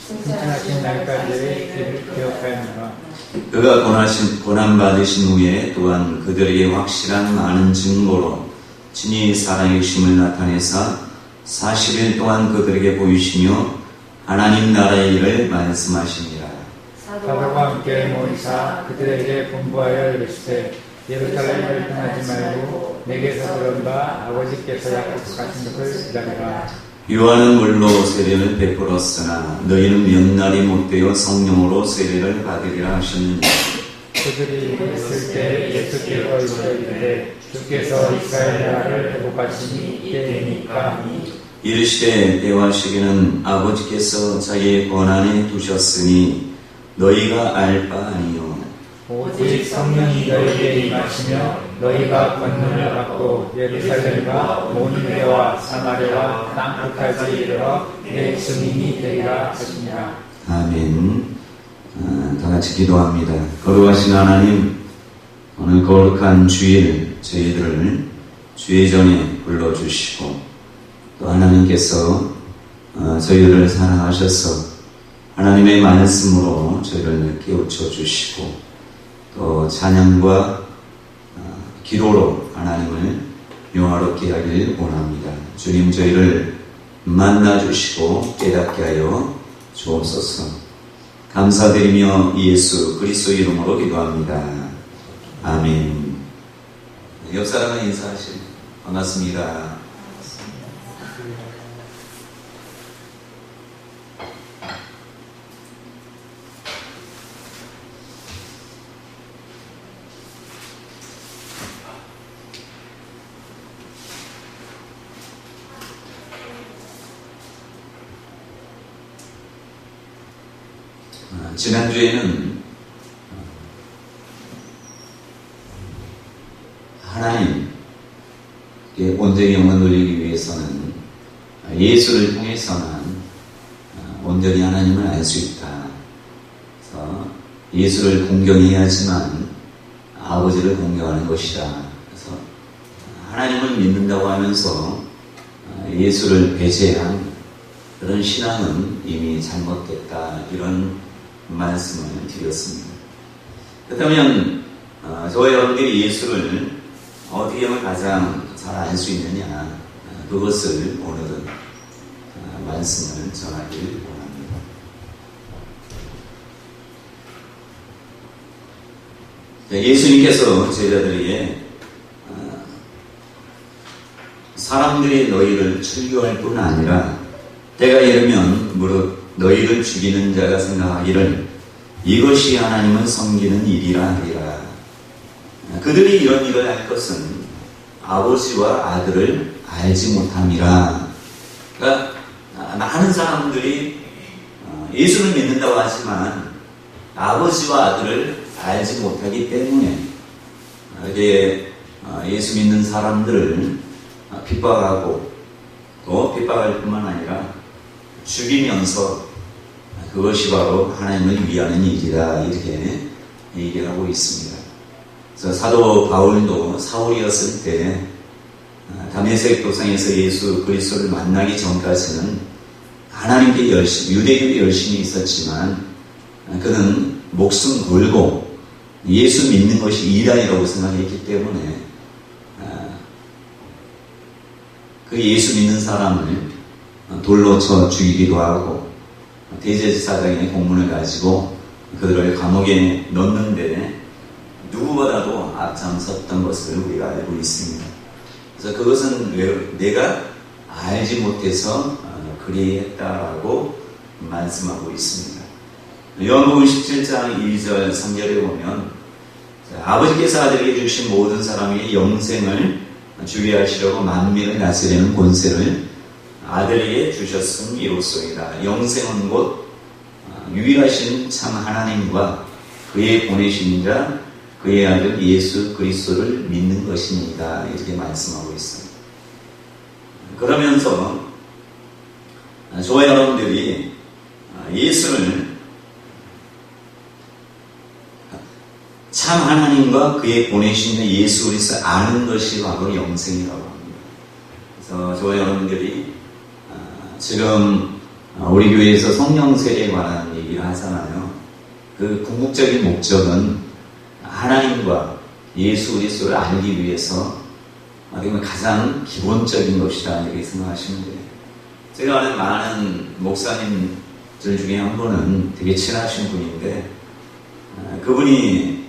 승천하신 날까지의 길을 기억하였노라. 그가 고난받으신 후에 또한 그들에게 확실한 많은 증거로 친히 살아계심을 나타내사 40일 동안 그들에게 보이시며 하나님 나라의 일을 말씀하시니라. 사도와 함께 모이사 그들에게 분부하여 이르시되 예루살렘을 떠나지 말고 내게서 들은 바 아버지께서 약속하신 것을 기다리라. 요한은 물로 세례를 베풀었으나 너희는 몇 날이 못되어 성령으로 세례를 받으리라 하셨느니라. 그들이 있을 때 예수께서 이르시되 주께서 이스라엘 나라를 회복하시니 이때이니까. 이르시되 때와 시기는 아버지께서 자기의 권한에 두셨으니 너희가 알 바 아니요 오직 성령이 너희에게 임하시며 너희가 권능을 받고 예루살렘과 온 유대와 사마리아와 땅 끝까지 이르러 내 증인이 되리라 하시니라. 아멘. 다 같이 기도합니다. 거룩하신 하나님, 오늘 거룩한 주일 저희들을 주의 전에 불러주시고 또 하나님께서 저희들을 사랑하셔서 하나님의 말씀으로 저희를 깨우쳐 주시고 또 찬양과 기도로 하나님을 영화롭게 하길 원합니다. 주님 저희를 만나주시고 깨닫게 하여 주옵소서. 감사드리며 예수 그리스도 이름으로 기도합니다. 아멘. 옆 사람은 인사하시고 반갑습니다. 지난주에는 하나님께 온전히 영광 돌리기 위해서는 예수를 통해서만 온전히 하나님을 알 수 있다. 그래서 예수를 공경해야지만 아버지를 공경하는 것이다. 그래서 하나님을 믿는다고 하면서 예수를 배제한 그런 신앙은 이미 잘못됐다. 이런 말씀을 드렸습니다. 그렇다면 저와 여러분들이 예수를 어떻게 하면 가장 잘 알 수 있느냐, 그것을 오늘은 말씀을 전하길 원합니다. 예수님께서 제자들에게 사람들이 너희를 출교할 뿐 아니라 때가 이르면 무릇 너희를 죽이는 자가 생각하기를 이것이 하나님을 섬기는 일이라 하리라. 그들이 이런 일을 할 것은 아버지와 아들을 알지 못함이라. 그러니까 많은 사람들이 예수를 믿는다고 하지만 아버지와 아들을 알지 못하기 때문에 이제 예수 믿는 사람들을 핍박하고 또 핍박할 뿐만 아니라 죽이면서 그것이 바로 하나님을 위하는 일이다, 이렇게 얘기하고 있습니다. 그래서 사도 바울도 사울이었을 때 다메섹 도상에서 예수 그리스도를 만나기 전까지는 하나님께 유대교에 열심히 있었지만 그는 목숨 걸고 예수 믿는 것이 일이라고 생각했기 때문에 그 예수 믿는 사람을 돌로 쳐 죽이기도 하고 대제사장의 공문을 가지고 그들을 감옥에 넣는데 누구보다도 앞장섰던 것을 우리가 알고 있습니다. 그래서 그것은 내가 알지 못해서 그리했다라고 말씀하고 있습니다. 요한복음 17장 2절 3절에 보면 아버지께서 아들에게 주신 모든 사람에게 영생을 주게 하시려고 만민을 다스리는 권세를 아들에게 주셨음 이로소이다. 영생은 곧 유일하신 참 하나님과 그의 보내신 자 그의 아들 예수 그리스도를 믿는 것입니다. 이렇게 말씀하고 있습니다. 그러면서 저와 여러분들이 예수를 참 하나님과 그의 보내신 예수 그리스도 아는 것이 바로 영생이라고 합니다. 그래서 저와 여러분들이 지금 우리 교회에서 성령 세례에 관한 얘기를 하잖아요. 그 궁극적인 목적은 하나님과 예수 그리스도를 알기 위해서 가장 기본적인 것이다 이렇게 생각하시면 돼요. 제가 아는 많은 목사님들 중에 한 분은 되게 친하신 분인데 그분이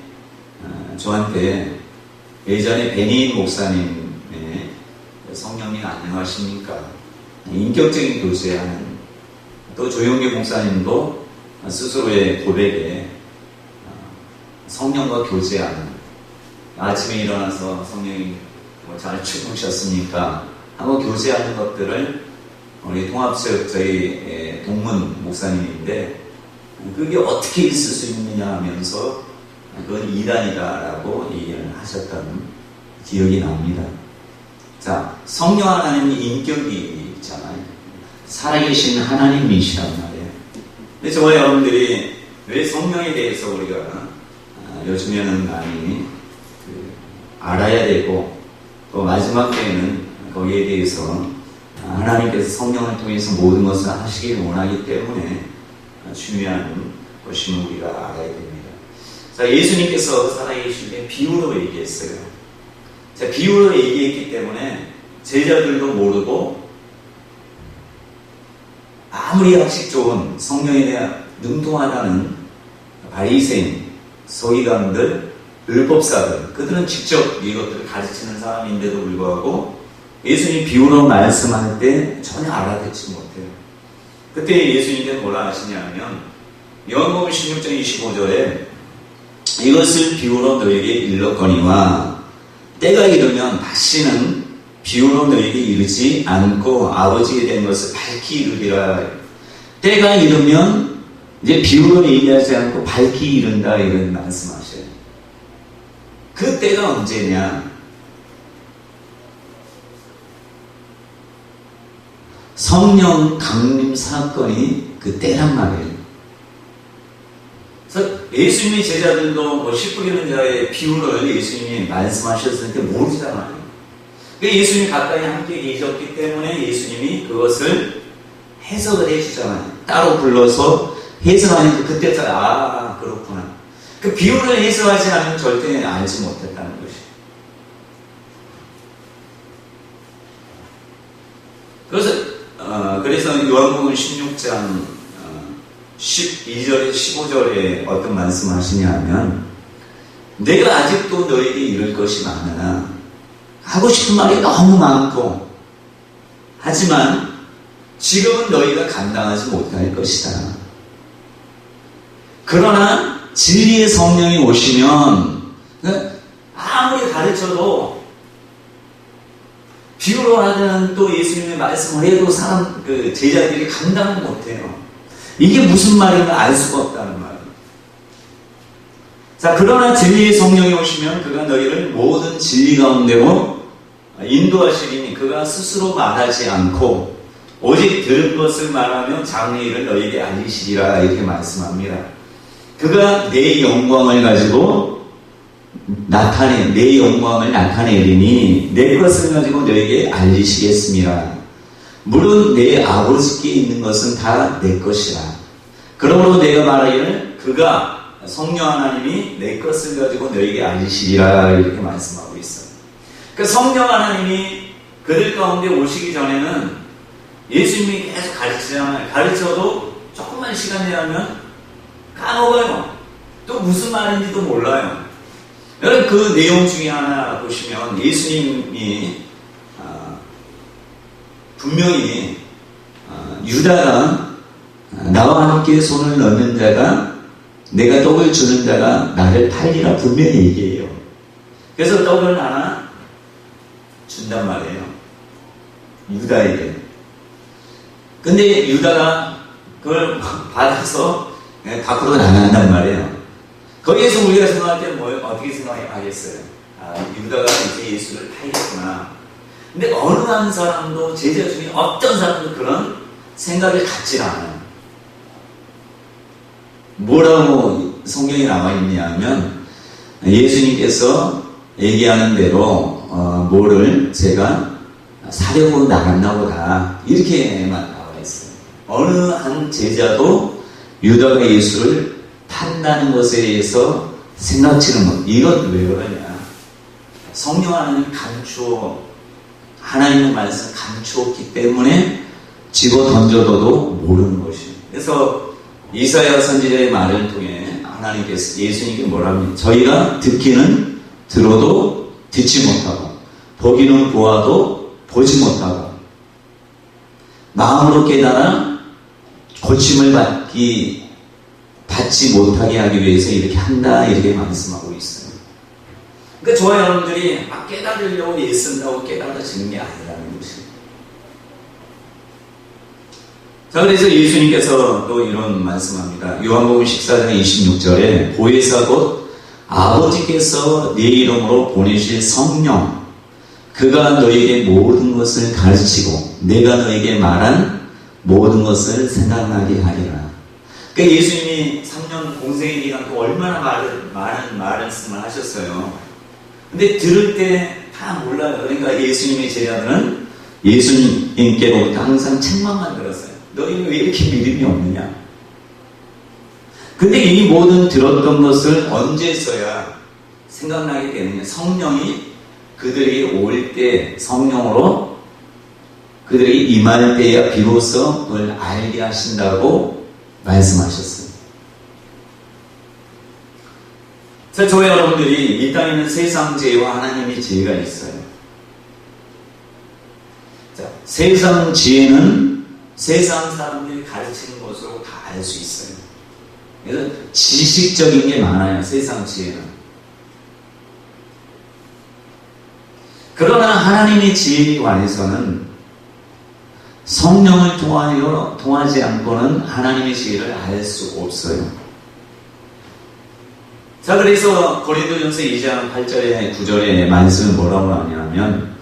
저한테 예전에 베니인 목사님의 성령님 안녕하십니까? 인격적인 교제하는 또 조용기 목사님도 스스로의 고백에 성령과 교제하는 아침에 일어나서 성령님 잘 주무셨습니까? 하고 교제하는 것들을 우리 통합체육 저희 동문 목사님인데 그게 어떻게 있을 수 있느냐 하면서 그건 이단이다라고 얘기를 하셨던 기억이 납니다. 자, 성령 하나님이 인격이 있잖아요. 살아계신 하나님이시란 말이에요. 근데 저와 여러분들이 왜 성령에 대해서 우리가 요즘에는 많이 알아야 되고 또 마지막 때에는 거기에 대해서 하나님께서 성령을 통해서 모든 것을 하시길 원하기 때문에 중요한 것임을 우리가 알아야 됩니다. 자, 예수님께서 살아계실 때 비유로 얘기했어요. 자, 비유로 얘기했기 때문에 제자들도 모르고 아무리 학식 좋은 성령에 대한 능통하다는 바리새인, 서기관들, 율법사들 그들은 직접 이것들을 가르치는 사람인데도 불구하고 예수님 비유로 말씀할 때 전혀 알아듣지 못해요. 그때 예수님께서 뭐라 하시냐면 요한복음 16장 25절에 이것을 비유로 너에게 일렀거니와 때가 이르면 다시는 비유로 너에게 이르지 않고 아버지에 대한 것을 밝히 이르리라. 때가 이르면 이제 비유로 얘기하지 않고 밝히 이른다 이런 말씀하셔요. 그 때가 언제냐? 성령 강림 사건이 그 때란 말이에요. 그래서 예수님의 제자들도 씨 뿌리는 자의 비유를 예수님이 말씀하셨을 때 모르잖아요. 예수님이 가까이 함께 계셨기 때문에 예수님이 그것을 해석을 해주잖아요. 따로 불러서 해석하니까 그때부터 그렇구나. 그 비유를 해석하지 않으면 절대 알지 못했다는 것이. 그래서 요한복음 16장 12절에 15절에 어떤 말씀을 하시냐면 내가 아직도 너에게 이를 것이 많으나 하고 싶은 말이 너무 많고 하지만 지금은 너희가 감당하지 못할 것이다. 그러나 진리의 성령이 오시면 아무리 가르쳐도 비유로 하든 또 예수님의 말씀을 해도 제자들이 감당을 못해요. 이게 무슨 말인가 알 수가 없다는 말이에요. 자, 그러나 진리의 성령이 오시면 그가 너희를 모든 진리 가운데로 인도하시리니 그가 스스로 말하지 않고 오직 들은 것을 말하며 장래 일을 너희에게 알리시리라 이렇게 말씀합니다. 그가 내 영광을 가지고 내 영광을 나타내리니 내 것을 가지고 너희에게 알리시겠습니다. 물론 내 아버지께 있는 것은 다 내 것이라. 그러므로 내가 말하기를 그가 성령 하나님이 내 것을 가지고 너희에게 알리시리라 이렇게 말씀하고 있어요. 그러니까 성령 하나님이 그들 가운데 오시기 전에는 예수님이 계속 가르치잖아요. 가르쳐도 조금만 시간 지나면 까먹어요. 또 무슨 말인지도 몰라요. 여러분 그 내용 중에 하나 보시면 예수님이 분명히 유다가 나와 함께 손을 넣는 자가 내가 떡을 주는 자가 나를 팔리라 분명히 얘기해요. 그래서 떡을 하나 준단 말이에요. 유다에게. 근데 유다가 그걸 받아서 밖으로 나간단 말이에요. 거기에서 우리가 생각할 때 어떻게 생각하겠어요? 유다가 이제 예수를 팔겠구나. 근데 어느 한 사람도 제자 중에 어떤 사람도 그런 생각을 갖지 않아요. 뭐라고 성경에 나와 있냐면 예수님께서 얘기하는 대로 뭐를 제가 사려고 나갔나 보다 이렇게만 나와 있어요. 어느 한 제자도 유다가 예수를 판다는 것에 대해서 생각지는 못. 이건 왜 그러냐? 성령 하나님 감추어, 하나님의 말씀을 감추었기 때문에 집어 던져둬도 모르는 것이에요. 그래서 이사야 선지자의 말을 통해 하나님께서 예수님께 뭐라 합니까? 저희가 듣기는 들어도 듣지 못하고 보기는 보아도 보지 못하고 마음으로 깨달아 고침을 받지 못하게 하기 위해서 이렇게 한다, 이렇게 말씀하고 있어요. 그러니까 저와 여러분들이 막 깨달으려고 애쓴다고 깨달아지는 게 아니라는 것입니다. 자, 그래서 예수님께서 또 이런 말씀합니다. 요한복음 14장 26절에 보혜사 곧 아버지께서 네 이름으로 보내실 성령, 그가 너에게 모든 것을 가르치고 내가 너에게 말한 모든 것을 생각나게 하리라. 그러니까 예수님이 3년 공생의 기간 동안 얼마나 많은 말씀을 하셨어요. 근데 들을 때 다 몰라요. 그러니까 예수님의 제자들은 예수님께로부터 항상 책망만 들었어요. 너희는 왜 이렇게 믿음이 없느냐? 근데 이 모든 들었던 것을 언제서야 생각나게 되느냐? 성령이 그들에게 올 때, 성령으로 그들에게 임할 때야 비로소 그걸 알게 하신다고 말씀하셨어요. 자, 저와 여러분들이 이 땅에 있는 세상 지혜와 하나님의 지혜가 있어요. 자, 세상 지혜는 세상 사람들이 가르치는 것으로 다 알 수 있어요. 그래서 지식적인 게 많아요, 세상 지혜는. 그러나 하나님의 지혜에 관해서는 성령을 통하지 않고는 하나님의 지혜를 알 수 없어요. 자, 그래서 고린도전서 2장 8절에 9절에 말씀을 뭐라고 하냐면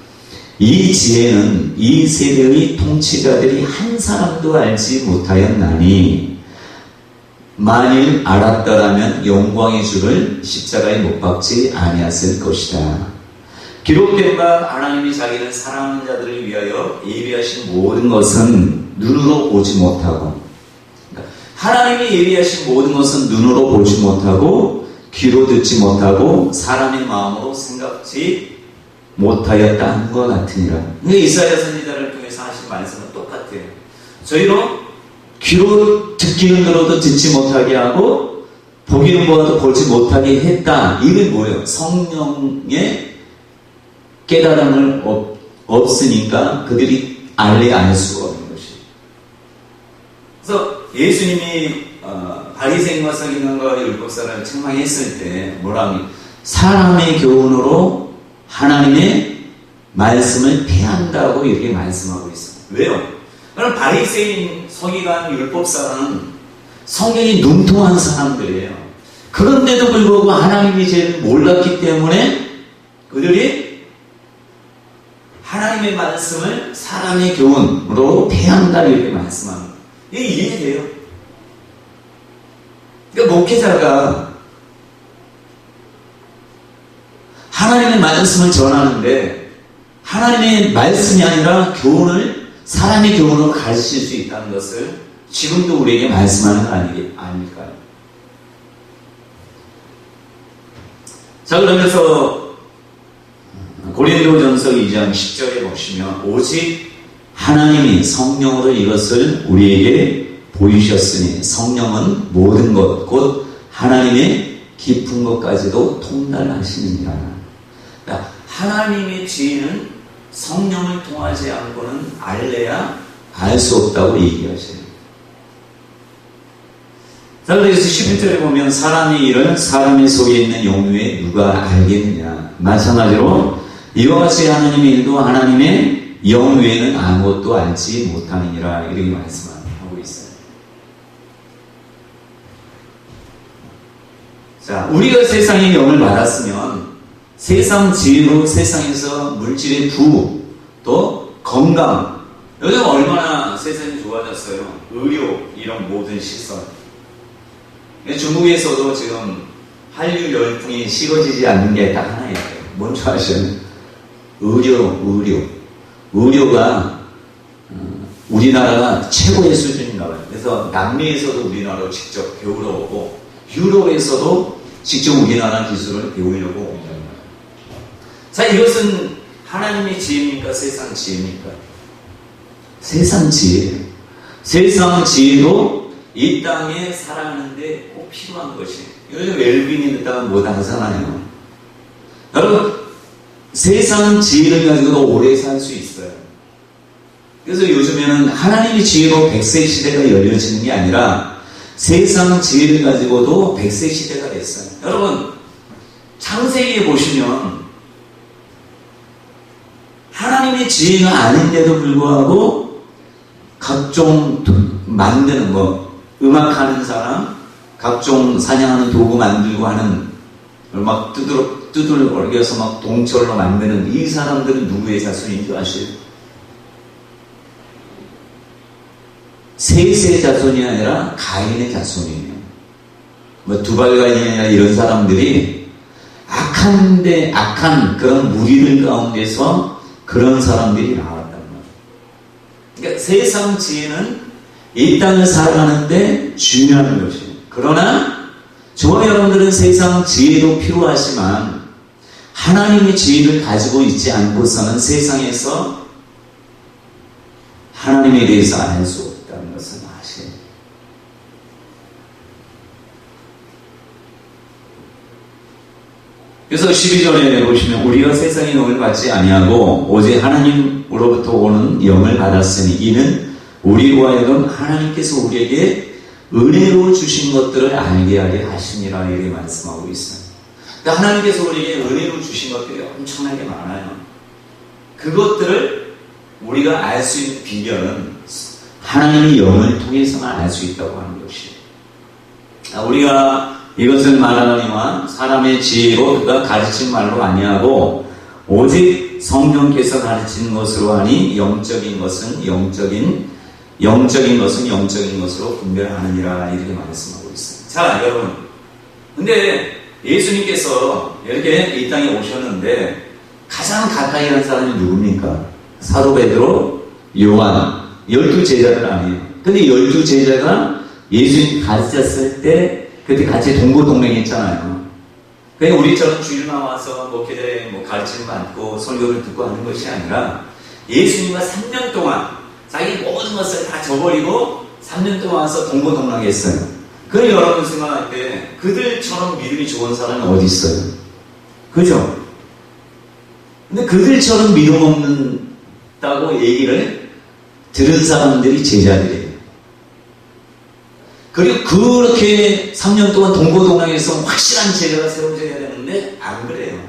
이 지혜는 이 세대의 통치자들이 한 사람도 알지 못하였나니 만일 알았더라면 영광의 주를 십자가에 못 박지 아니했을 것이다. 기록된 바 하나님이 자기를 사랑하는 자들을 위하여 예비하신 모든 것은 눈으로 보지 못하고, 하나님이 예비하신 모든 것은 눈으로 보지 못하고 귀로 듣지 못하고 사람의 마음으로 생각지 못하였다 한 것 같으니라. 이사야 선지자를 통해서 하신 말씀은 똑같아요. 저희로 귀로 듣기는 들어도 듣지 못하게 하고 보기는 보아도 보지 못하게 했다. 이게 뭐예요? 성령의 깨달음을 없으니까 그들이 알 수가 없는 것이에요. 그래서 예수님이 바리새인과 서기관과 율법사를 책망했을 때 뭐라 합니까? 사람의 교훈으로 하나님의 말씀을 폐한다고 이렇게 말씀하고 있어요. 왜요? 그럼 바리새인, 서기관, 율법사는 성경이 능통한 사람들이에요. 그런데도 불구하고 하나님의 죄를 몰랐기 때문에 그들이 하나님의 말씀을 사람의 교훈으로 폐한다 이렇게 말씀합니다. 이게 이해돼요? 그러니까 목회자가 하나님의 말씀을 전하는데 하나님의 말씀이 아니라 교훈을 사람의 교훈으로 가르칠 수 있다는 것을 지금도 우리에게 말씀하는 거 아닙니까요? 자, 그러면서 고린도전서 2장 10절에 보시면 오직 하나님이 성령으로 이것을 우리에게 보이셨으니 성령은 모든 것 곧 하나님의 깊은 것까지도 통달하시느니라. 그러니까 하나님의 지혜는 성령을 통하지 않고는 알래야 알 수 없다고 얘기하셔요. 자, 그래서 11절에 보면 사람의 일을 사람의 속에 있는 영유에 누가 알겠느냐. 마찬가지로 이와 같이 하나님의 일도 하나님의 영 외에는 아무것도 알지 못하느니라 이렇게 말씀하고 있어요. 자, 우리가 세상의 영을 받았으면 세상 지혜로 세상에서 물질의 부, 또 건강, 요즘 얼마나 세상이 좋아졌어요. 의료, 이런 모든 시설. 중국에서도 지금 한류 열풍이 식어지지 않는 게 딱 하나예요. 뭔지 아시죠? 의료가 우리나라가 최고의 수준이다. 그래서 남미에서도 우리나라로 직접 배우러 오고 유럽에서도 직접 우리나라 기술을 배우려고 옵니다. 자, 이것은 하나님의 지혜입니까? 세상 지혜입니까? 세상 지혜예요. 세상 지혜도 이 땅에 살아가는데 꼭 필요한 것이. 요즘 웰빙인 땅은 못 하잖아요. 여러분, 세상 지혜를 가지고도 오래 살 수 있어요. 그래서 요즘에는 하나님의 지혜로 100세 시대가 열려지는 게 아니라 세상 지혜를 가지고도 100세 시대가 됐어요. 여러분, 창세기에 보시면 하나님의 지혜가 아닌데도 불구하고 각종 만드는 음악하는 사람, 각종 사냥하는 도구 만들고 하는 막 두들거려서 막 동철로 만드는 이 사람들은 누구의 자손인 줄 아시죠? 셋의 자손이 아니라 가인의 자손이에요. 두발가인이 아니라 이런 사람들이 악한 그런 무리들 가운데서 그런 사람들이 나왔단 말이에요. 그러니까 세상 지혜는 이 땅을 살아가는데 중요한 것이에요. 그러나 저와 여러분들은 세상 지혜도 필요하지만 하나님의 지혜를 가지고 있지 않고서는 세상에서 하나님에 대해서 알 수 없다는 것을 아시죠? 그래서 12절에 보시면 우리가 세상의 영을 받지 아니하고 오직 하나님으로부터 오는 영을 받았으니 이는 우리로 하여금 하나님께서 우리에게 은혜로 주신 것들을 알게 하게 하시니라 이렇게 말씀하고 있어요. 그러니까 하나님께서 우리에게 은혜로 주신 것들이 엄청나게 많아요. 그것들을 우리가 알 수 있는 비결은 하나님의 영을 통해서만 알 수 있다고 하는 것이에요. 우리가 이것을 말하노니와 사람의 지혜로 그가 가르친 말로 아니하고 오직 성령께서 가르치는 것으로 하니 영적인 것은 영적인 것으로 분별하느니라 이렇게 말씀하고 있어요. 자, 여러분, 근데 예수님께서 이렇게 이 땅에 오셨는데 가장 가까이 간 사람이 누굽니까? 사도 베드로, 요한, 12제자들 아니에요. 근데 12제자가 예수님 가르쳤을 때 그때 같이 동고동락했잖아요. 그러니까 우리처럼 주일만 와서 목회자의 가르침을 받고 설교를 듣고 하는 것이 아니라 예수님과 3년 동안 자기 모든 것을 다 저버리고 3년 동안 와서 동고동락했어요. 그럼 여러분 생각할 때 그들처럼 믿음이 좋은 사람이 어디 있어요? 그죠? 근데 그들처럼 믿음 없는다고 얘기를 들은 사람들이 제자들이에요. 그리고 그렇게 3년 동안 동고동락해서 확실한 제자가 세워져야 되는데 안 그래요.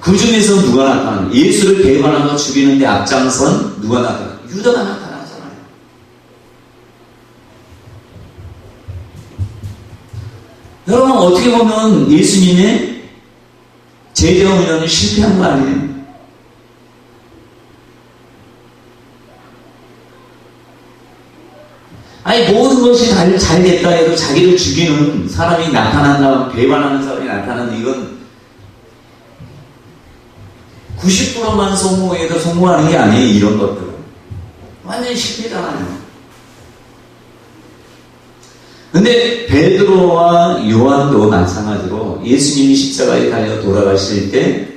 그 중에서 누가 나타나요? 예수를 배반하고 죽이는데 앞장선 누가 나타나요? 유다가 나타나잖아요. 여러분, 어떻게 보면 예수님의 제자 훈련이 실패한 거 아니에요? 아니, 모든 것이 잘 됐다 해도 자기를 죽이는 사람이 나타난다, 배반하는 사람이 나타나는 이건 90%만 성공해도 성공하는 게 아니에요. 이런 것들은 완전히 실패잖아요. 근데 베드로와 요한도 마찬가지로 예수님이 십자가에 달려 돌아가실 때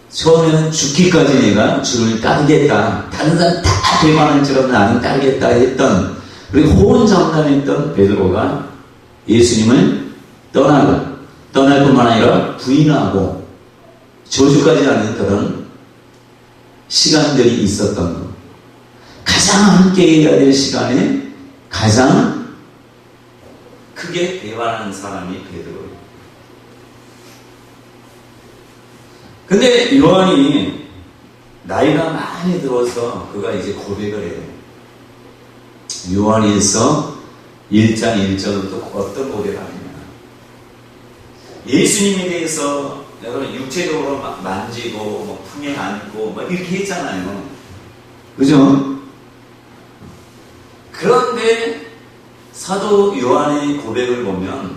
처음에는 죽기까지 내가 주를 따르겠다, 다른 사람 다 배반할지라도 나는 따르겠다 했던, 그리고 호언장담했던 베드로가 예수님을 떠날 뿐만 아니라 부인하고 저주까지 하는 그런 시간들이 있었던 것. 가장 함께 해야 될 시간에 가장 크게 배반하는 사람이 베드로예요. 근데 요한이 나이가 많이 들어서 그가 이제 고백을 해요. 요한일서 1장 1절부터 어떤 고백을 하느냐. 예수님에 대해서 여러분 육체적으로 막 만지고 품에 안고 막 이렇게 했잖아요. 그죠? 그런데 사도 요한의 고백을 보면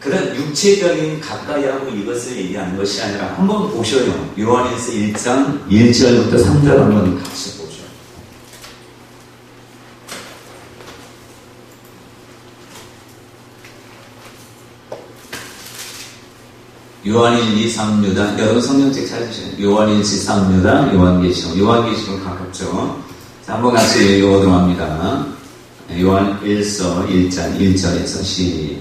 그런 육체적인 가까이하고 이것을 얘기하는 것이 아니라 한번 보셔요. 요한일서 1장 1절부터 3절 한번 같이 보죠. 요한일기 3유다. 여러분 성경책 찾으세요. 요한일기 3유다, 요한계시록. 요한계시록 가깝죠. 자, 한번 같이 읽어보도록 합니다. 요한 1서 1장 1절에서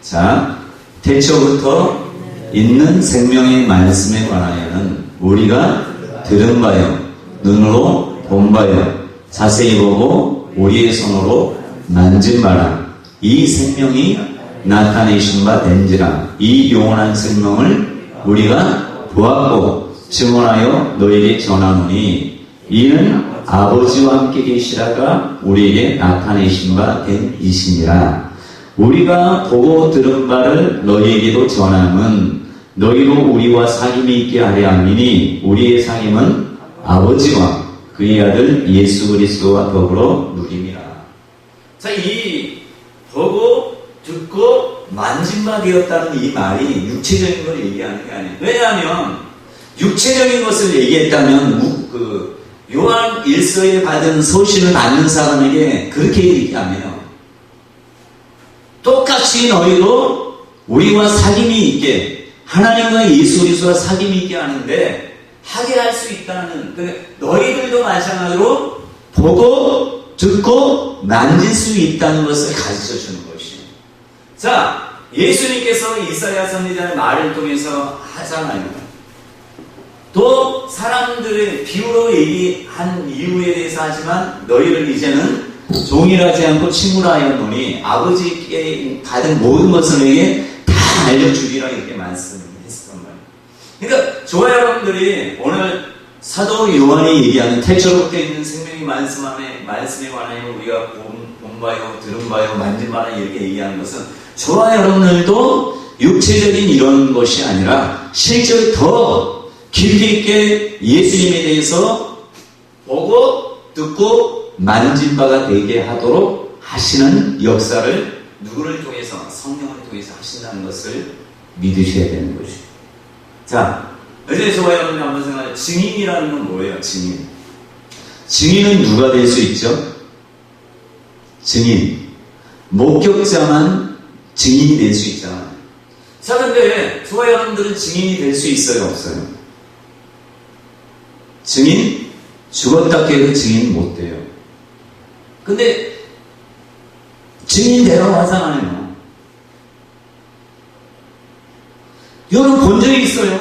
자, 태초부터 있는 생명의 말씀에 관하여는 우리가 들은 바요, 눈으로 본 바요, 자세히 보고 우리의 손으로 만진 바라. 이 생명이 나타내신 바 된지라. 이 영원한 생명을 우리가 보았고 증언하여 너에게 전하노니 이는 아버지와 함께 계시다가 우리에게 나타내신 바 된 이시니라. 우리가 보고 들은 바를 너희에게도 전함은 너희로 우리와 사귐이 있게 하려 함이니 우리의 사귐은 아버지와 그의 아들 예수 그리스도와 더불어 누림이라. 자, 이 보고 듣고 만진 바 되었다는 이 말이 육체적인 걸 얘기하는 게 아니에요. 왜냐하면 육체적인 것을 얘기했다면 요한 1서에 받은 소신을 받는 사람에게 그렇게 얘기하면 똑같이 너희도 우리와 사귐이 있게, 하나님과 예수 그리스도와 사귐이 있게 하는데 하게 할 수 있다는, 너희들도 마찬가지로 보고 듣고 만질 수 있다는 것을 가르쳐 주는 것이에요. 자, 예수님께서 이사야 선지자의 말을 통해서 하잖아요. 또 사람들의 비유로 얘기한 이유에 대해서 하지만 너희를 이제는 종일하지 않고 친구라하였노니 아버지께 받은 모든 것을 너에게 다 알려주리라 이렇게 말씀했었단 말이에요. 그러니까 저와 여러분들이 오늘 사도 요한이 얘기하는 태초부터 있는 생명의 말씀에 관하여 우리가 본 바요, 들은 바요, 만진 바요 이렇게 얘기하는 것은 저와 여러분들도 육체적인 이런 것이 아니라 실제로 더 깊이 있게 예수님에 대해서 보고 듣고 만진 바가 되게 하도록 하시는 역사를 누구를 통해서? 성령을 통해서 하신다는 것을 믿으셔야 되는 것이죠. 자, 어제 저와 여러분이 한번 생각해. 증인이라는 건 뭐예요? 증인. 증인은 누가 될 수 있죠? 증인. 목격자만 증인이 될 수 있잖아요. 자, 근데 저와 여러분들은 증인이 될 수 있어요? 없어요? 증인? 죽었다 깨도 증인 못 돼요. 근데 증인 되라고 하잖아요. 여러분 본 적이 있어요?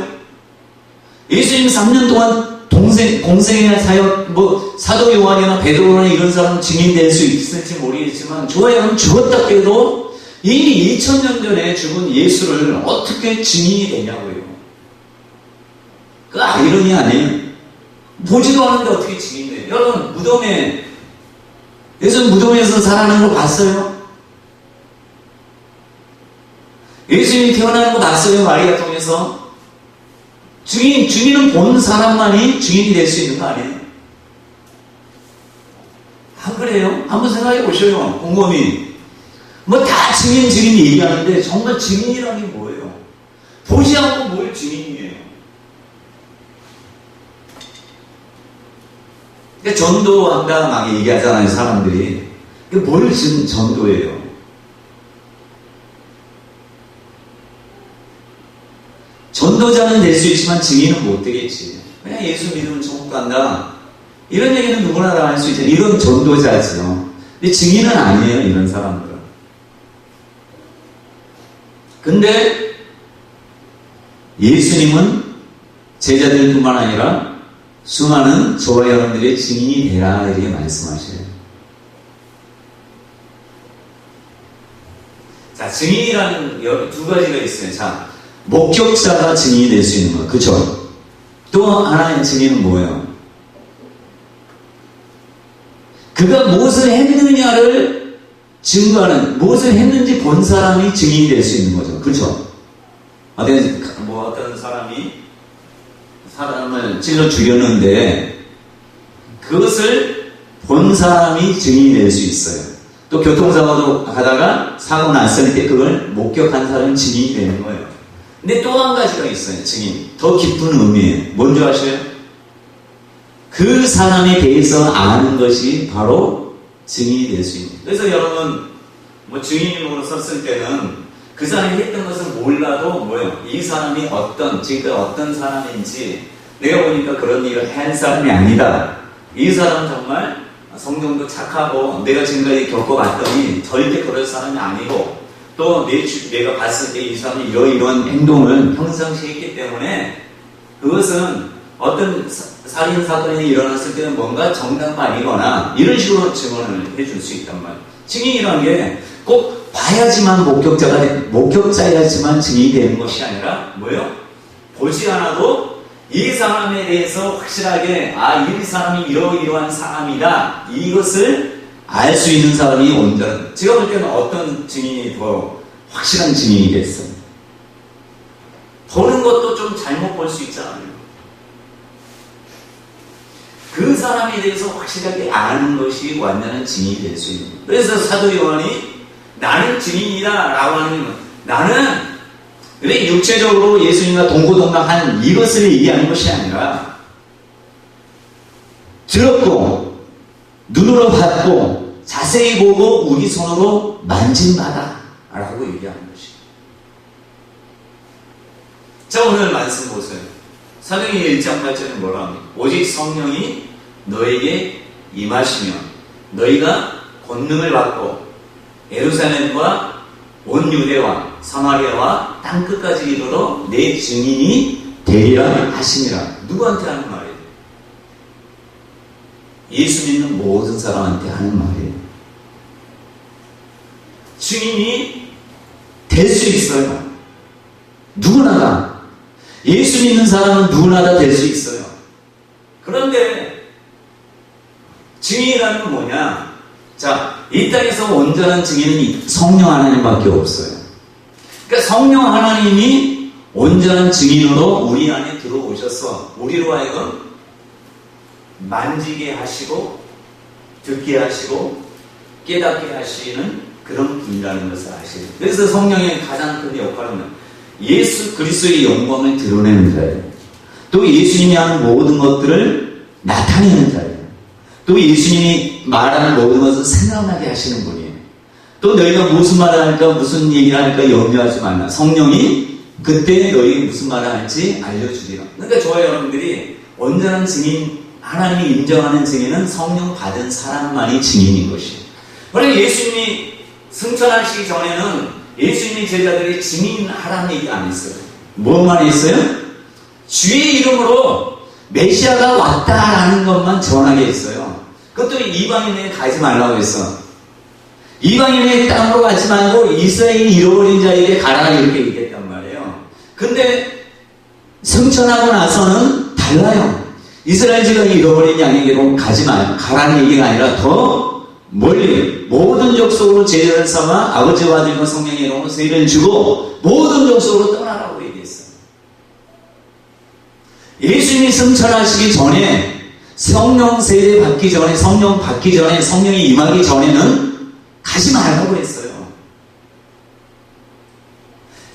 예수님 3년 동안 공생애나 사역, 사도 요한이나 베드로나 이런 사람 증인 될 수 있을지 모르겠지만 저와 여러분 죽었다 깨도 이미 2000년 전에 죽은 예수를 어떻게 증인이 되냐고요. 그 아이러니 아니에요? 보지도 않는데 어떻게 증인이 돼요? 여러분 예수 무덤에서 살아나는 거 봤어요? 예수님이 태어나는 거 봤어요? 마리아 통해서? 증인은 본 사람만이 증인이 될 수 있는 거 아니에요? 안 그래요? 한번 생각해 보셔요. 곰곰이. 다 증인 얘기하는데 정말 증인이라는 게 뭐예요? 보지 않고 뭘 증인이에요? 그러니까 전도한다 막 얘기하잖아요, 사람들이. 뭘 지금 전도예요? 전도자는 될 수 있지만 증인은 못 되겠지. 그냥 예수 믿으면 천국 간다. 이런 얘기는 누구나 다 할 수 있잖아요. 이건 전도자지요. 근데 증인은 아니에요, 이런 사람들은. 근데 예수님은 제자들뿐만 아니라 수많은 저와 여러분들의 증인이 되라 이렇게 말씀하셔요. 자, 증인이라는 두 가지가 있어요. 자, 목격자가 증인이 될 수 있는 거, 그쵸? 또 하나의 증인은 뭐예요? 그가 무엇을 했느냐를 증거하는, 무엇을 했는지 본 사람이 증인이 될 수 있는 거죠. 그쵸? 어떤 사람을 찔러 죽였는데 그것을 본 사람이 증인이 될 수 있어요. 또 교통사고도 하다가 사고 났을 때 그걸 목격한 사람이 증인이 되는 거예요. 근데 또 한 가지가 있어요. 증인. 더 깊은 의미예요. 뭔지 아셔요? 그 사람에 대해서 아는 것이 바로 증인이 될 수 있는. 그래서 여러분 증인으로 썼을 때는 그 사람이 했던 것은 몰라도 뭐예요? 이 사람이 지금까지 어떤 사람인지 내가 보니까 그런 일을 한 사람이 아니다. 이 사람은 정말 성경도 착하고 내가 지금까지 겪어봤더니 절대 그럴 사람이 아니고 또 내가 봤을 때 이 사람이 이러이러한 행동을 평상시에 했기 때문에 그것은 어떤 살인 사건이 일어났을 때는 뭔가 정당방위거나 이런 식으로 증언을 해줄 수 있단 말이에요. 증인이라는 게 꼭 봐야지만 목격자야지만 증인이 되는 것이 아니라 뭐예요? 보지 않아도 이 사람에 대해서 확실하게 이 사람이 이러이러한 사람이다 이것을 알 수 있는 사람이 온전한. 제가 볼 때는 어떤 증인이 더 확실한 증인이겠어요? 보는 것도 좀 잘못 볼 수 있잖아요. 그 사람에 대해서 확실하게 아는 것이 완전한 증인이 될 수 있는. 그래서 사도 요한이 나는 증인이다 라고 하는 건 나는 그래 육체적으로 예수님과 동고동락한 이것을 얘기하는 것이 아니라 들었고 눈으로 봤고 자세히 보고 우리 손으로 만진 바다 라고 얘기하는 것이에요. 자, 오늘 말씀 보세요. 사도행전 1장 8절에 뭐라 합니까? 오직 성령이 너에게 임하시면 너희가 권능을 받고 예루살렘과 온 유대와 사마리아와 땅끝까지 이르러 내 증인이 되리라 하시니라. 누구한테 하는 말이에요? 예수 믿는 모든 사람한테 하는 말이에요. 증인이 될 수 있어요. 누구나 다. 예수 믿는 사람은 누구나 다 될 수 있어요. 그런데 증인이라는 건 뭐냐? 자, 이 땅에서 온전한 증인은 성령 하나님밖에 없어요. 그러니까 성령 하나님이 온전한 증인으로 우리 안에 들어오셔서 우리로 하여금 만지게 하시고 듣게 하시고 깨닫게 하시는 그런 분이라는 것을 아시죠. 그래서 성령의 가장 큰 역할은 예수 그리스도의 영광을 드러내는 자예요. 또 예수님이 하는 모든 것들을 나타내는 자예요. 또 예수님이 말하는 모든 것을 생각나게 하시는 분이에요. 또 너희가 무슨 말을 할까 무슨 얘기를 할까 염려하지 말라. 성령이 그때 너희가 무슨 말을 할지 알려주리라. 그러니까 저와 여러분들이 온전한 증인, 하나님이 인정하는 증인은 성령 받은 사람만이 증인인 것이에요. 그러나 예수님이 승천하시기 전에는 예수님의 제자들이 증인하라는 얘기 안 했어요. 뭐만 했어요? 주의 이름으로 메시아가 왔다라는 것만 전하게 했어요. 그것도 이방인에게 가지 말라고 했어. 이방인의 땅으로 가지 말고 이스라엘이 잃어버린 자에게 가라 이렇게 얘기했단 말이에요. 근데 승천하고 나서는 달라요. 이스라엘 지방이 잃어버린 양에게로 가지 마요. 가라는 얘기가 아니라 더 멀리 모든 족속으로 제자를 삼아 아버지와 아들과 성령의 이름으로 세례를 주고 모든 족속으로 떠나라고 얘기했어요. 예수님이 승천하시기 전에 성령 세례 받기 전에 성령 받기 전에 성령이 임하기 전에는 가지 말라고 했어요.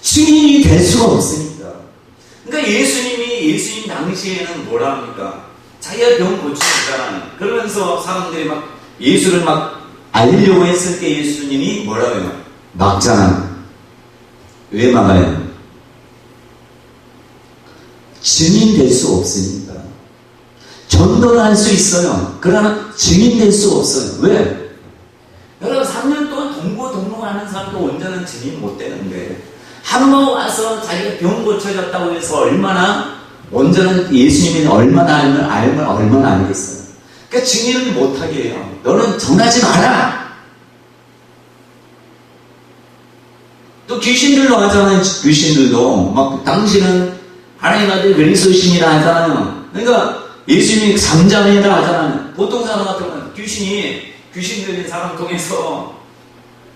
증인이 될 수가 없으니까. 그러니까 예수님 당시에는 뭐라 합니까? 자기가 병 고치잖아요. 그러면서 사람들이 막 예수를 막 알리려고 했을 때 예수님이 뭐라고 해요? 막잖아. 왜 막아요? 증인 될 수 없으니까. 전도는 할 수 있어요. 그러나 증인 될 수 없어요. 왜? 여러분 3년 동안 동고동락하는 사람도 온전한 증인 못 되는데 한 번 와서 자기가 병 고쳐졌다고 해서 얼마나 온전한 예수님이 얼마나 알면 얼마나 알겠어요. 그러니까 증인을 못하게 해요. 너는 전하지 마라. 또 귀신들도 하잖아요. 귀신들도 막 당신은 하나님 아들 그리스도시니라 하잖아요. 그러니까 예수님이 잠잠해라 하잖아요. 보통 사람 같으면 귀신들인 사람 통해서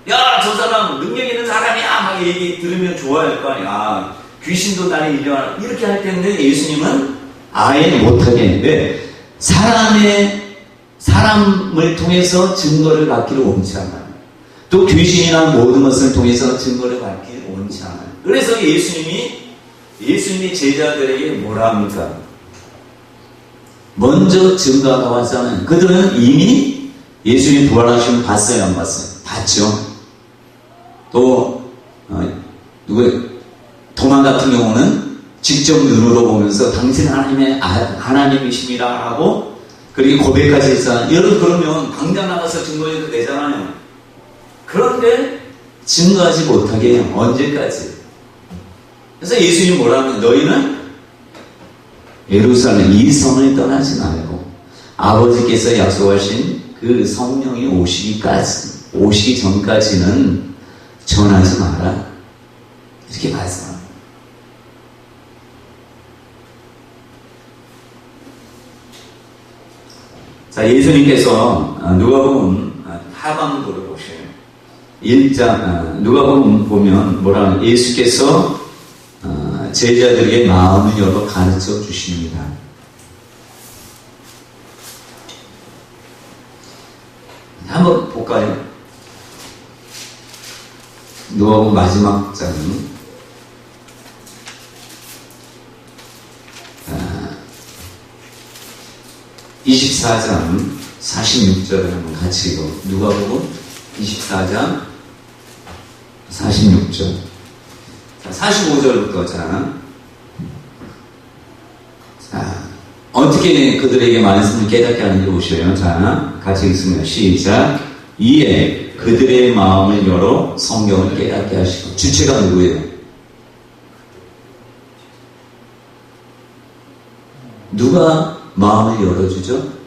야, 저 사람 능력 있는 사람이야 막 얘기 들으면 좋아할 거 아니야. 귀신도 나를 인정하라 이렇게 할 텐데 예수님은 아예 못하게 했는데 사람을 통해서 증거를 받기를 원치 않아요. 또 귀신이나 모든 것을 통해서 증거를 받기를 원치 않아요. 그래서 예수님이 제자들에게 뭐라 합니까? 먼저 증거가 왔잖아요. 그들은 이미 예수님 부활하시면 봤어요, 안 봤어요? 봤죠. 또 도마 같은 경우는 직접 눈으로 보면서 당신 하나님이십니다 하고 그렇게 고백까지 했잖아요. 여러분 그러면 당장 나가서 증거해도 되잖아요. 그런데 증거하지 못하게 해요. 언제까지? 그래서 예수님이 뭐라 하면 너희는 예루살렘 이 성을 떠나지 말고 아버지께서 약속하신 그 성령이 오시기 전까지는 전하지 마라. 이렇게 말씀합니다. 자, 예수님께서 누가복음 하반부를 보셔요. 1장 누가복음 보면 뭐라 하면 예수께서 제자들에게 마음을 열어 가르쳐 주십니다. 한번 볼까요? 누가복음 마지막 장 24장 46절을 한번 같이 읽어. 누가복음 24장 46절. 자, 45절부터 자, 어떻게 그들에게 말씀을 깨닫게 하는지 보셔요. 자, 같이 읽습니다. 시작. 이에 그들의 마음을 열어 성경을 깨닫게 하시고. 주체가 누구예요? 누가 마음을 열어주죠?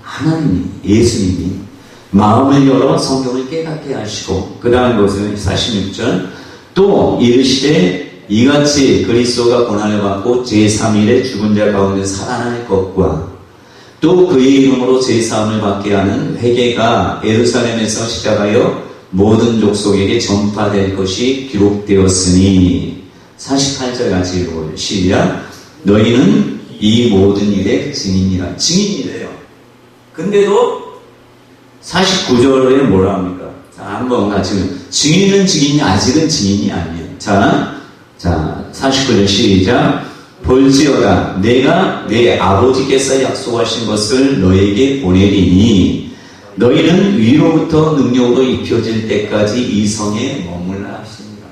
하나님이, 예수님이 마음을 열어 성경을 깨닫게 하시고, 그 다음 것은 46절. 또 이르시되 이같이 그리스도가 고난을 받고 제3일에 죽은 자 가운데 살아날 것과 또 그의 이름으로 제사함을 받게 하는 회개가 예루살렘에서 시작하여 모든 족속에게 전파될 것이 기록되었으니. 48절 같이 읽어보세요. 시작. 너희는 이 모든 일의 증인이라. 증인이래요. 근데도 49절에 뭐라 합니까? 자, 한번 같이. 증인은 증인이 아직은 증인이 아니에요. 자, 49절 시작. 볼지어다 내가 내 아버지께서 약속하신 것을 너에게 보내리니 너희는 위로부터 능력으로 입혀질 때까지 이 성에 머물라 하십니다.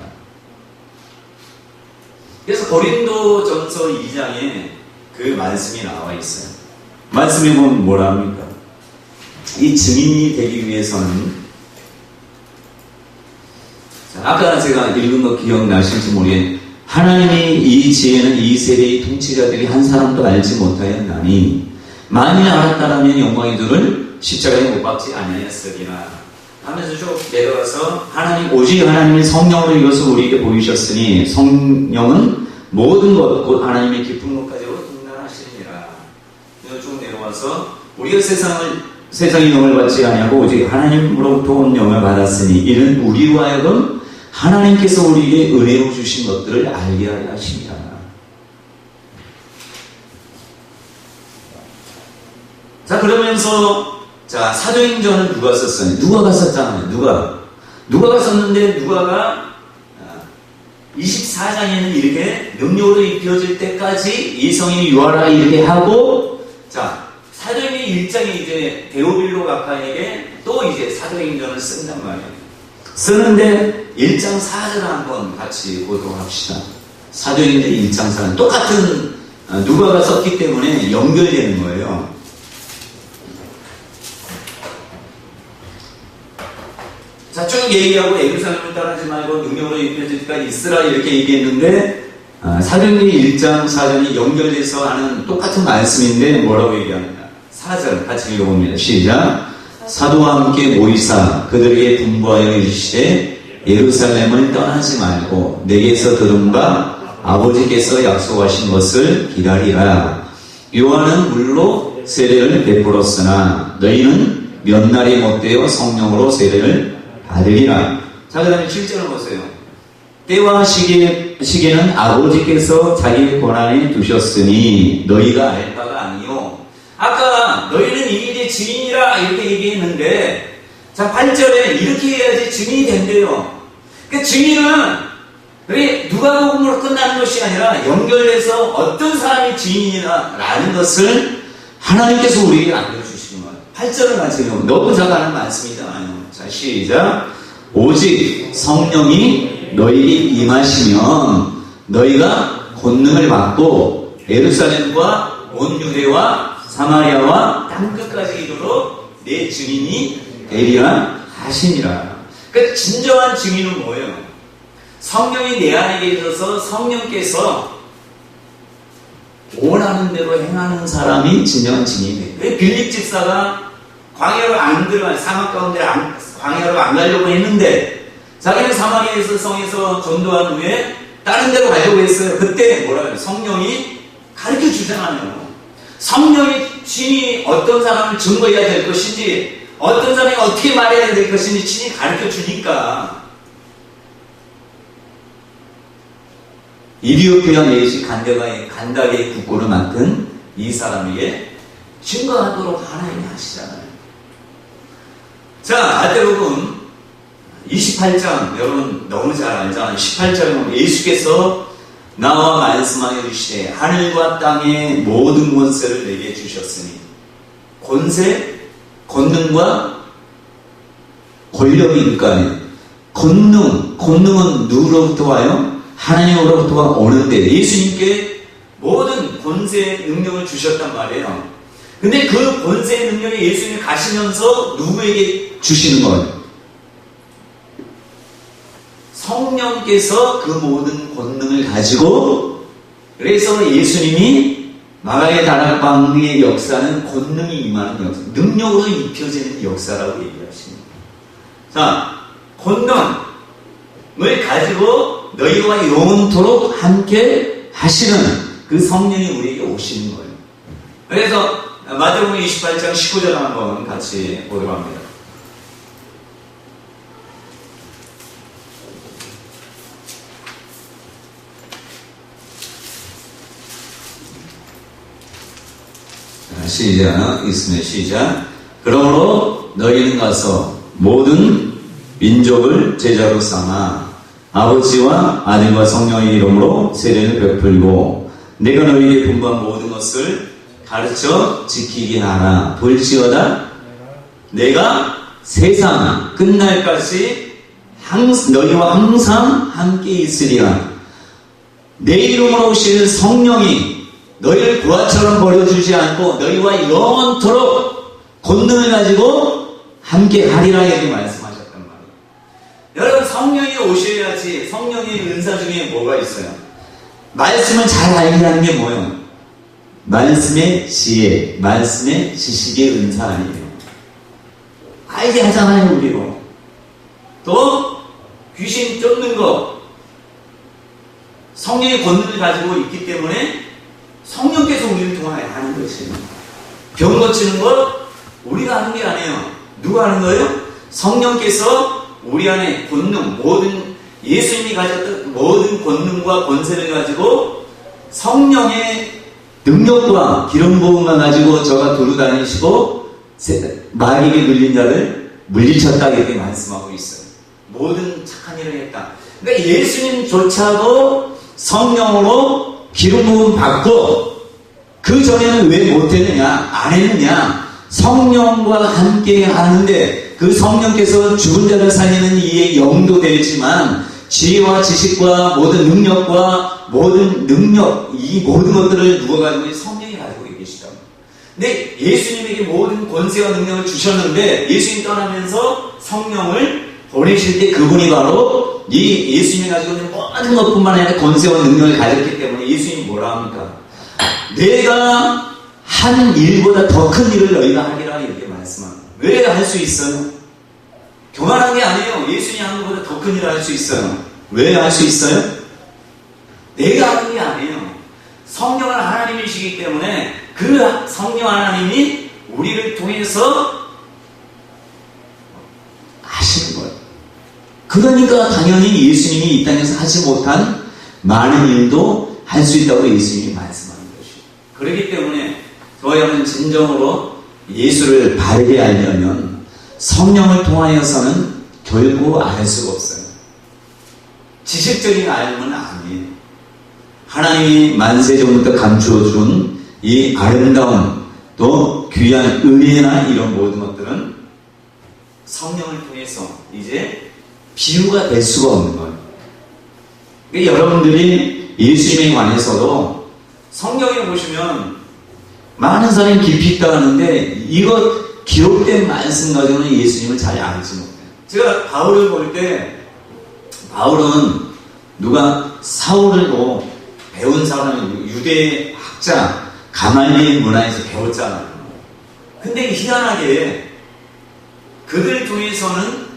그래서 고린도전서 2장에 그 말씀이 나와 있어요. 말씀에 보면 뭐라 합니까? 이 증인이 되기 위해서는, 자, 아까 제가 읽은 거 기억나실지 모르겠는데, 하나님이 이 지혜는 이 세대의 통치자들이 한 사람도 알지 못하였나니 만일 알았다라면 영광의 둘을 십자가에 못 박지 아니하였으리라 하면서 쭉 내려가서 오직 하나님이 성령으로 이것을 우리에게 보이셨으니 성령은 모든 것 곧 하나님의 깊은 것까지로 통달하시리라. 쭉 내려와서 우리가 세상의 영을 받지 아니하고 오직 하나님으로부터 온 영을 받았으니 이는 우리로 하여금 하나님께서 우리에게 은혜로 주신 것들을 알게 하려 하십니다. 자, 그러면서 자, 사도행전은 누가 썼어요? 누가가 썼잖아요. 누가가 썼는데 누가가 24장에는 이렇게 능력으로 입혀질 때까지 이 성인이 유하라 이렇게 하고, 자, 사도행전 1장에 이제 데오빌로 각하에게 또 이제 사도행전을 쓴단 말이에요. 쓰는데 1장 4절을 한번 같이 보도록 합시다. 사도행전 1장 4절. 똑같은 누가가 썼기 때문에 연결되는 거예요. 자, 쭉 얘기하고 예루살렘을 떠나지 말고 능력으로 입혀질 때까지 있으라 이렇게 얘기했는데 사도행전 1장 4절이 연결돼서 하는 똑같은 말씀인데 뭐라고 얘기합니다. 4절 같이 읽어봅니다. 시작. 사도와 함께 모이사 그들에게 분부하여 이르시되 예루살렘을 떠나지 말고 내게서 들은 바 아버지께서 약속하신 것을 기다리라. 요한은 물로 세례를 베풀었으나 너희는 몇 날이 못되어 성령으로 세례를 받으리라. 자, 그 다음에 7절을 보세요. 때와 시기는 아버지께서 자기 권한에 두셨으니 너희가 알 바가 아니요. 아까 너희는 이게 증인이라 이렇게 얘기했는데, 자, 8절에 이렇게 해야지 증인이 된대요. 그 증인은 누가복음으로 끝나는 것이 아니라 연결해서 어떤 사람이 증인이라는 것을 하나님께서 우리에게 알려주시는 거예요. 8절을 같이 읽으면 너무 잘하는 말씀이잖아요. 자, 시작. 오직 성령이 너희에게 임하시면 너희가 권능을 받고 예루살렘과 온 유대와 사마리아와 땅끝까지 이르러 내 증인이 되리라 하시니라. 그러니까 진정한 증인은 뭐예요? 성령이 내 안에 계셔서 성령께서 원하는 대로 행하는 사람이 진정한 증인이에요. 왜 빌립 집사가 광야로 안 들어가, 사막 가운데 광야로 안 가려고 했는데 자기는 사마리아에서 성에서 전도한 후에 다른 데로 가려고 했어요. 그때 뭐라 그래요? 성령이 가르쳐 주잖아요. 성령이 친히 어떤 사람을 증거해야 될 것인지, 어떤 사람이 어떻게 말해야 될 것인지 친히 가르쳐 주니까. 이디오피아 내시 간다게 국고를 맡은 이 사람에게 증거하도록 하나님이 하시잖아요. 자, 마태복음 28장, 여러분 너무 잘 알잖아요. 18장에 예수께서 나와 말씀하여 주시되 하늘과 땅의 모든 권세를 내게 주셨으니, 권세, 권능과 권력이 있을까요? 권능은 누구로부터 와요? 하나님으로부터 오는데 예수님께 모든 권세의 능력을 주셨단 말이에요. 근데 그 권세의 능력이 예수님이 가시면서 누구에게 주시는 거예요? 성령께서 그 모든 권능을 가지고, 그래서 예수님이 마가의 다락방의 역사는 권능이 임하는 역사, 능력으로 입혀지는 역사라고 얘기하십니다. 자, 권능을 가지고 너희와 영원토록 함께 하시는 그 성령이 우리에게 오시는 거예요. 그래서 마태복음 28장 19절 한번 같이 보도록 합니다. 시작, 있으면 시작. 그러므로 너희는 가서 모든 민족을 제자로 삼아 아버지와 아들과 성령의 이름으로 세례를 베풀고 내가 너희에게 분부한 모든 것을 가르쳐 지키게 하라. 볼지어다 내가 세상 끝날까지 너희와 항상 함께 있으리라. 내 이름으로 오시는 성령이 너희를 부하처럼 버려주지 않고 너희와 영원토록 권능을 가지고 함께 하리라 이렇게 말씀하셨단 말이에요. 여러분, 성령이 오셔야지. 성령의 은사 중에 뭐가 있어요? 말씀을 잘 알게 하는 게 뭐예요? 말씀의 지혜, 말씀의 지식의 은사 아니에요. 알게 하잖아요, 우리로. 또 귀신 쫓는 거, 성령의 권능을 가지고 있기 때문에 성령께서 우리를 통하여 하는 것이에요. 병 고치는 거 우리가 하는 게 아니에요. 누가 하는 거예요? 성령께서 우리 안에 권능, 모든 예수님이 가졌던 모든 권능과 권세를 가지고 성령의 능력과 기름 부음만 가지고 저가 두루 다니시고 마귀에게 물린 자를 물리쳤다 이렇게 말씀하고 있어요. 모든 착한 일을 했다. 그러니까 예수님조차도 성령으로 기름 부음 받고 그 전에는 왜 못했느냐, 안 했느냐? 성령과 함께 하는데 그 성령께서 죽은 자를 살리는 이의 영도 되지만 지혜와 지식과 모든 능력과 모든 능력, 이 모든 것들을 누가 가지고 있는 성령이 가지고 계시다. 근데 예수님에게 모든 권세와 능력을 주셨는데 예수님 떠나면서 성령을 보내실 때 그분이 바로 이 예수님이 가지고 있는 모든 것뿐만 아니라 권세와 능력을 가졌기 때문에 예수님이 뭐라 합니까? 내가 한 일보다 더 큰 일을 너희가 하리라 이렇게 말씀합니다. 왜 할 수 있어요? 교만한 게 아니에요. 예수님이 하는 것보다 더 큰 일을 할 수 있어요. 왜 할 수 있어요? 내가 하는 게 아니에요. 성령은 하나님이시기 때문에 그 성령 하나님이 우리를 통해서 하시는 거예요. 그러니까 당연히 예수님이 이 땅에서 하지 못한 많은 일도 할 수 있다고 예수님이 말씀하는 것이죠. 그렇기 때문에 저희는 진정으로 예수를 바르게 알려면 성령을 통하여서는 결코 알 수가 없어요. 지식적인 알면 아니에요. 하나님이 만세전부터 감추어준 이 아름다운 또 귀한 은혜나 이런 모든 것들은 성령을 통해서 이제 비유가 될 수가 없는 거예요. 그러니까 여러분들이 예수님에 관해서도 성경에 보시면 많은 사람이 깊이 있다 하는데 이거 기록된 말씀 가지고는 예수님을 잘 알지 못해요. 제가 바울을 볼 때 바울은 누가 사울을 배운 사람이 유대 학자 가말리엘 문화에서 배웠잖아요. 근데 희한하게 그들 중에서는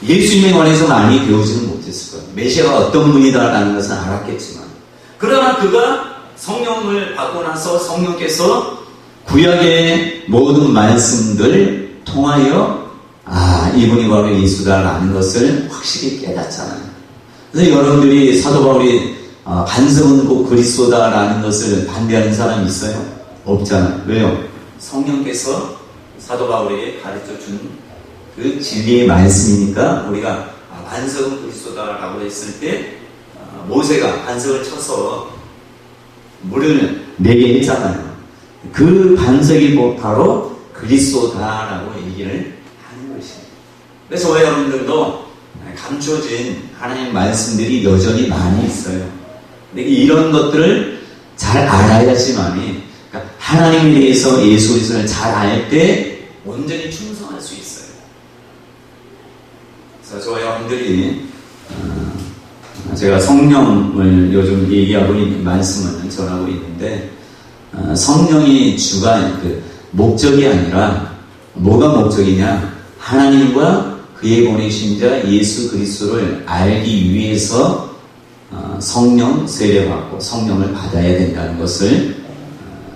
예수님에 관해서 많이 배우지는 못했을 거예요. 메시아가 어떤 분이다라는 것은 알았겠지만 그러나 그가 성령을 받고 나서 성령께서 구약의 모든 말씀들 통하여 이분이 바로 예수다라는 것을 확실히 깨닫잖아요. 그래서 여러분들이 사도 바울이 반석은 곧 그리스도다라는 것을 반대하는 사람이 있어요? 없잖아요. 왜요? 성령께서 사도 바울에게 가르쳐 준 그 진리의 말씀이니까 우리가 반석은 그리스도다라고 했을 때 모세가 반석을 쳐서 물을 내게 했잖아요. 그 반석이 바로 그리스도다라고 얘기를 하는 것입니다. 그래서 저와 여러분들도 감춰진 하나님의 말씀들이 여전히 많이 있어요. 근데 이런 것들을 잘 알아야지만이 그러니까 하나님에 대해서 예수 그리스도를 잘 알 때 온전히 충성할 수 있어요. 그래서 저와 여러분들이 제가 성령을 요즘 얘기하고 있는 말씀을 전하고 있는데 성령이 주가 목적이 아니라 뭐가 목적이냐? 하나님과 그의 보내신 자 예수 그리스도를 알기 위해서 성령 세례받고 성령을 받아야 된다는 것을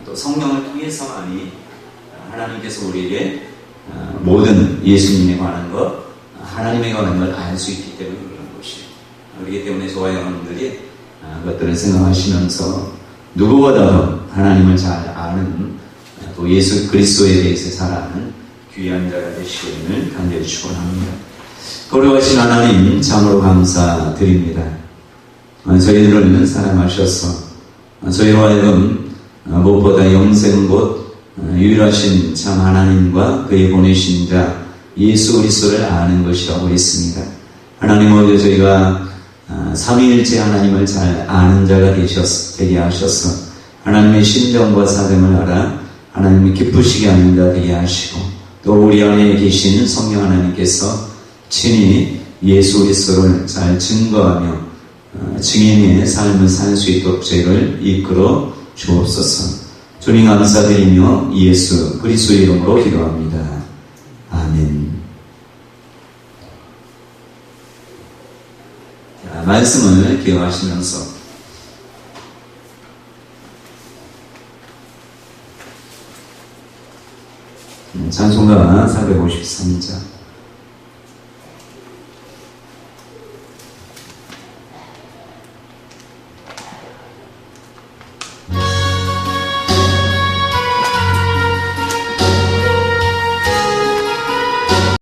또 성령을 통해서만이 하나님께서 우리에게 모든 예수님에 관한 것, 하나님에 관한 걸 알 수 있기 때문에 그런 것이에요. 그렇기 때문에 저와 여러분들이 그것들을 생각하시면서 누구보다도 하나님을 잘 아는 또 예수 그리스도에 대해서 잘 아는 귀한 자가 되시기를 간절히 축원합니다. 거룩하신 하나님 참으로 감사드립니다. 저희들을 사랑하셔서 저희와 하여금 무엇보다 영생 곧 유일하신 참 하나님과 그의 보내신 자 예수 그리스도를 아는 것이라고 했습니다. 하나님 어제 저희가 삼위일체 하나님을 잘 아는 자가 되게 하셔서 하나님의 심정과 사정을 알아 하나님이 기쁘시게 하는 자 되게 하시고 또 우리 안에 계신 성령 하나님께서 친히 예수 그리스도를 잘 증거하며 증인의 삶을 살 수 있도록 저희를 이끌어 주옵소서. 주님 감사드리며 예수 그리스도의 이름으로 기도합니다. 아멘. 자, 말씀을 기억하시면서 찬송가 453장